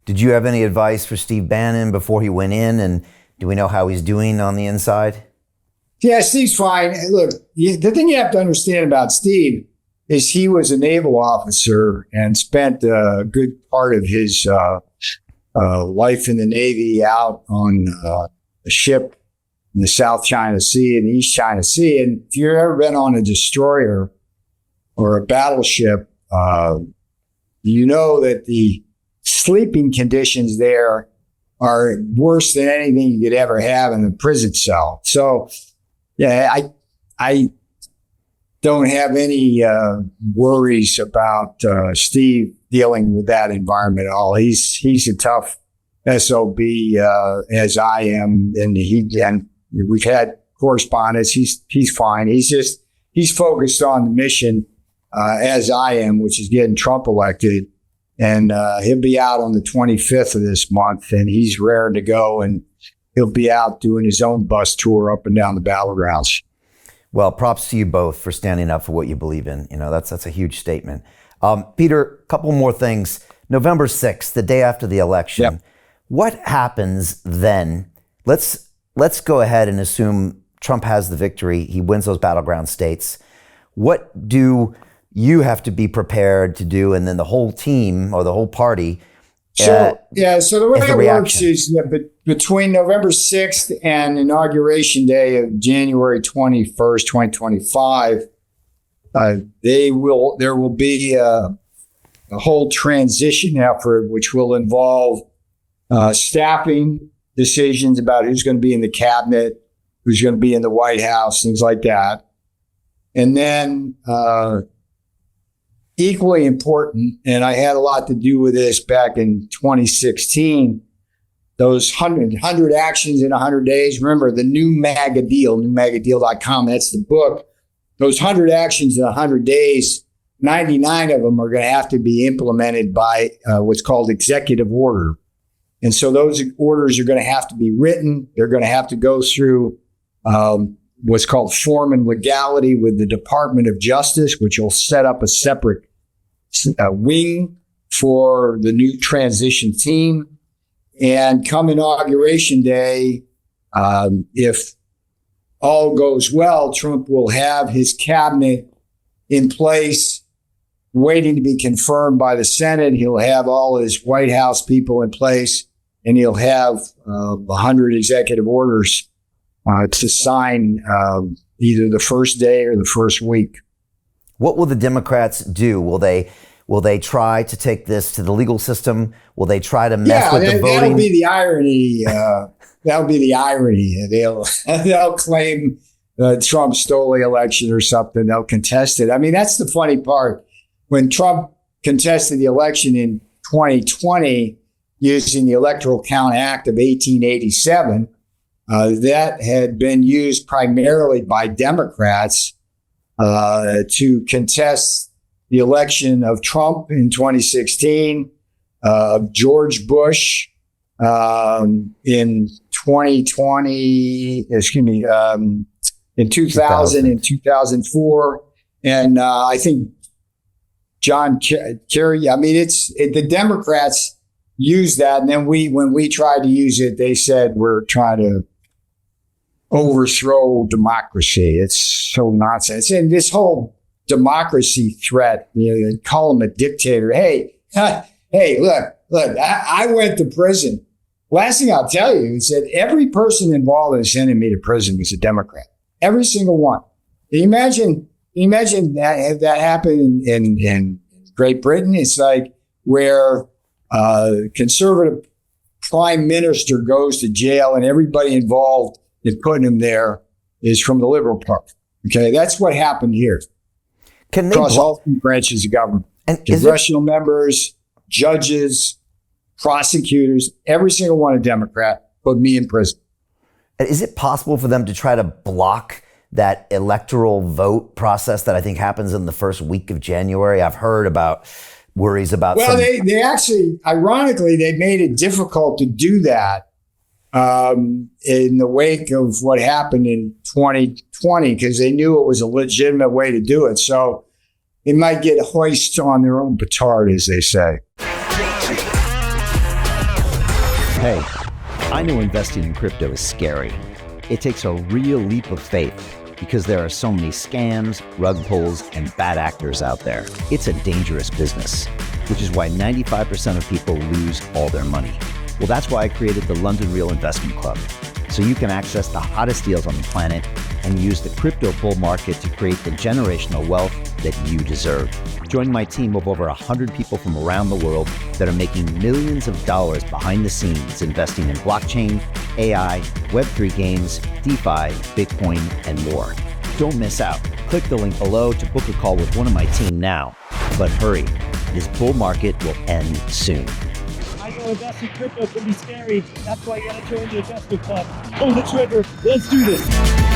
Did you have any advice for Steve Bannon before he went in? And do we know how he's doing on the inside? Yeah, Steve's fine. Look, the thing you have to understand about Steve is he was a naval officer and spent a good part of his life in the Navy out on a ship in the South China Sea and the East China Sea. And if you've ever been on a destroyer or a battleship, you know that the sleeping conditions there are worse than anything you could ever have in a prison cell. So, yeah, I don't have any worries about Steve dealing with that environment at all. He's a tough SOB as I am, and we've had correspondence. He's fine. He's focused on the mission as I am, which is getting Trump elected, and he'll be out on the 25th of this month, and he's raring to go, and he'll be out doing his own bus tour up and down the battlegrounds. Well, props to you both for standing up for what you believe in. You know, that's a huge statement. Peter, a couple more things. November 6th, the day after the election. Yep. What happens then? Let's go ahead and assume Trump has the victory. He wins those battleground states. What do you have to be prepared to do, and then the whole team or the whole party? So the way it works is that between November 6th and Inauguration Day of January 21st, 2025, there will be a whole transition effort, which will involve staffing decisions about who's going to be in the cabinet, who's going to be in the White House, things like that. And then equally important, and I had a lot to do with this back in 2016, those 100 actions in 100 days. Remember the new MAGA deal, newmagadeal.com, that's the book. Those 100 actions in 100 days, 99 of them are going to have to be implemented by what's called executive order. And so those orders are going to have to be written. They're going to have to go through what's called form and legality with the Department of Justice, which will set up a separate wing for the new transition team. And come Inauguration Day, if all goes well, Trump will have his cabinet in place, waiting to be confirmed by the Senate. He'll have all his White House people in place, and he'll have 100 executive orders to sign either the first day or the first week. What will the Democrats do? Will they try to take this to the legal system? Will they try to mess with the voting? That'll be the irony. That'll be the irony. They'll claim Trump stole the election or something. They'll contest it. I mean, that's the funny part. When Trump contested the election in 2020 using the Electoral Count Act of 1887, that had been used primarily by Democrats to contest the election of Trump in 2016, George Bush in 2020, in 2000 and 2004. And I think John Kerry, I mean, the Democrats use that. And then when we tried to use it, they said we're trying to overthrow democracy. It's so nonsense. And this whole democracy threat, they call him a dictator. Hey, look, I went to prison. Last thing I'll tell you is that every person involved in sending me to prison was a Democrat. Every single one. Can you imagine that happened in Great Britain? It's like where conservative prime minister goes to jail and everybody involved in putting him there is from the Liberal Party. Okay, that's what happened here. Across all three branches of government. And congressional members, judges, prosecutors, every single one a Democrat, put me in prison. Is it possible for them to try to block that electoral vote process that I think happens in the first week of January? I've heard about worries about. Well, they actually, ironically, they made it difficult to do that in the wake of what happened in 2020 because they knew it was a legitimate way to do it. So they might get hoist on their own petard, as they say. Hey, I know investing in crypto is scary. It takes a real leap of faith because there are so many scams, rug pulls, and bad actors out there. It's a dangerous business, which is why 95% of people lose all their money. Well, that's why I created the London Real Investment Club, so you can access the hottest deals on the planet and use the crypto bull market to create the generational wealth that you deserve. Join my team of over 100 people from around the world that are making millions of dollars behind the scenes investing in blockchain, AI, Web3 games, DeFi, Bitcoin, and more. Don't miss out. Click the link below to book a call with one of my team now. But hurry, this bull market will end soon. I know investing crypto can be scary. That's why you gotta join the investment club. Pull the trigger. Let's do this.